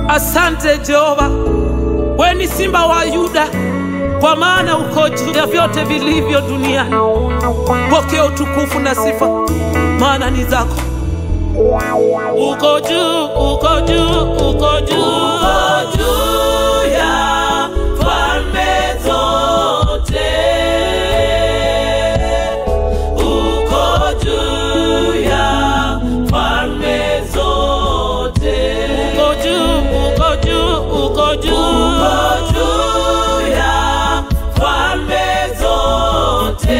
Asante Jehova, wewe ni simba wa Yuda, kwa maana uko juu ya vyote vilivyo duniani. Pokea utukufu na sifa, maana ni zako. Uko juu, uko juu, uko juu, uko juu ya falme zote. Uko juu ya falme zote. Uko juu, uko juu, uko juu, uko juu ya falme zote.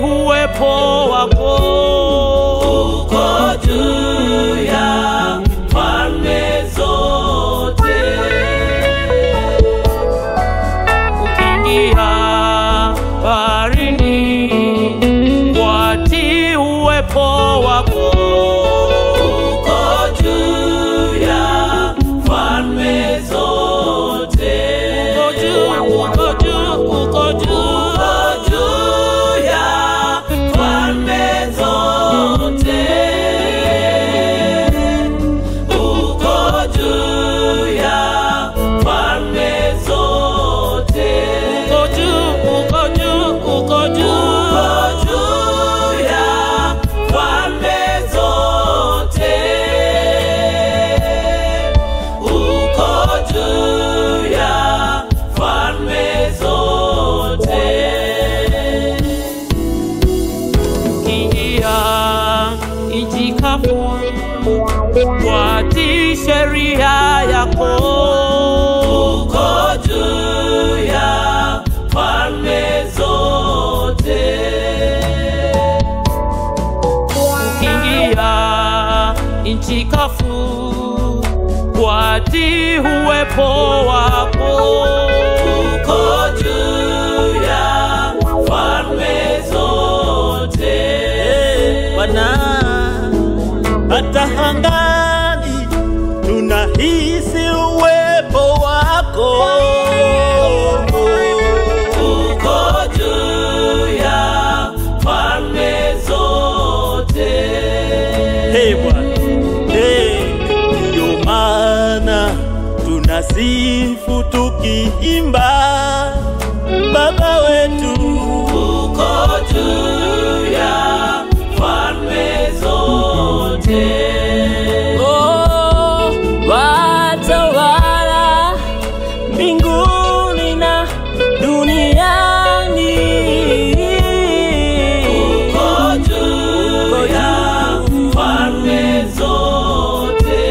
Uwepo wako uko juu ya falme zote. Ukiingia baharini, watii uwepo wako uko juu ya falme zote. Uko juu, uko juu, uko juu. Watii sheria yako uko juu ya falme zote. Ukiingia nchi kavu, watii uwepo wako uko juu ya falme zote. Bwana, hata angani tunahisi uwepo wako. Uko juu ya falme zote. Hey Bwana, ndio maana tunasifu tukiimba Baba wetu. Uko juu ya falme zote. Oh, watawala mbinguni na duniani. Uko juu ya falme zote.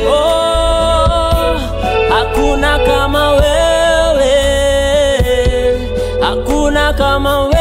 Oh, hakuna kama wewe, hakuna kama wewe.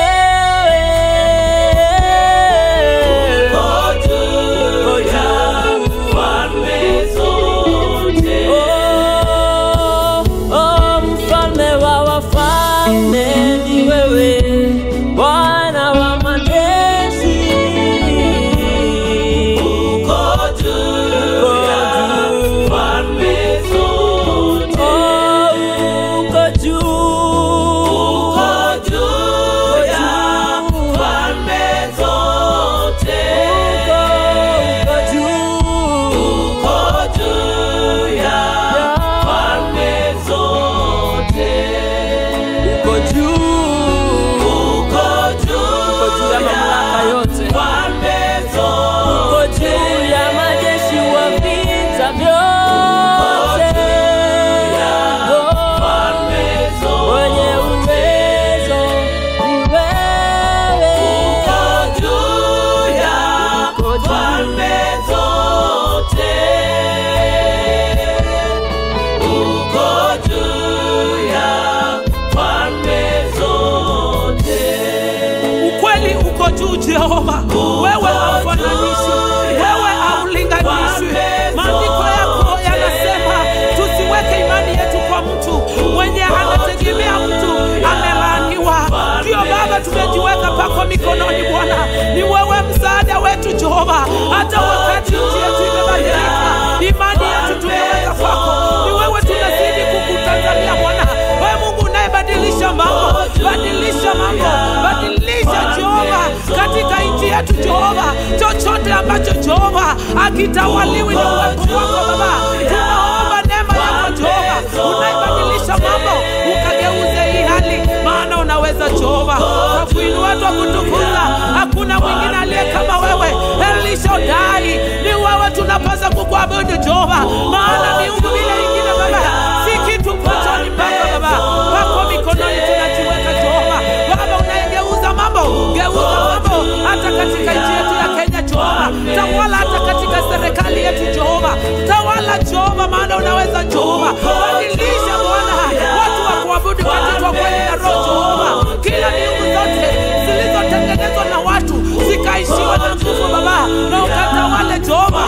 Jehova, wewe haufananishwi, wewe haulinganishwi. Maandiko yako yanasema tusiweke imani yetu kwa mtu mwenye anategemea mtu amelaaniwa. Ndio Baba, tumejiweka pako mikononi Bwana. Ni wewe msaada wetu Jehova, hata wakati nchi yetu imebadilika, Jehova, akitawaliwi na uwepo wako Baba. Tunaomba neema yako Jehova, unaibadilisha mambo, ukageuze hii hali, maana unaweza Jehova. Kwa kuinua tu kutukuza, hakuna mwingine aliye kama wewe. El Shaddai, ni wewe tunapaswa kukuabudu Jehova, maana miungu bila ingine Baba si kitu machoni pako Baba. Wako mikononi tunajiweka Jehova. Baba, unayegeuza mambo, geuza mambo hata katika nchi yetu ya Kenya Jehova. Tawala hata katika serikali yetu Jehova. Tawala Jehova, maana unaweza Jehova. Badilisha Bwana watu wa kuabudu katika kweli na roho Jehova. Kila miungu zote zilizotengenezwa na watu zikaishiwa na nguvu Baba, na ukatawale Jehova.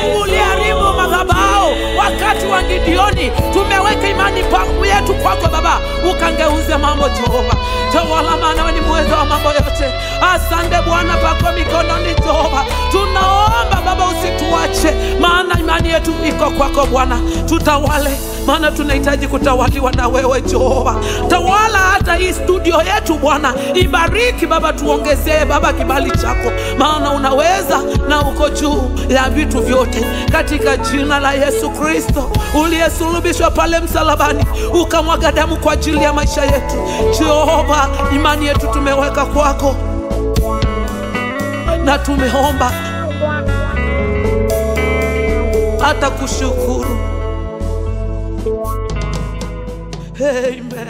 Mungu uliharibu madhabahu wakati wa Gideoni, tumeweka imani yetu kwako Baba, ukangeuze mambo Jehova. Tawala, maana wewe ni muweza wa mambo yote. Asante Bwana, pako mikononi Jehova. Tunaomba Baba usituache, maana imani yetu iko kwako Bwana. Tutawale, maana tunahitaji kutawaliwa na wewe Jehova. Tawala hata hii studio yetu Bwana, ibariki Baba, tuongezee Baba kibali chako, maana unaweza na uko juu ya vitu vyote, katika jina la Yesu Kristo uliyesulubishwa pale msalabani, ukamwaga damu kwa ajili ya maisha yetu Jehova. Imani yetu tumeweka kwako na tumeomba hata kushukuru. Amen.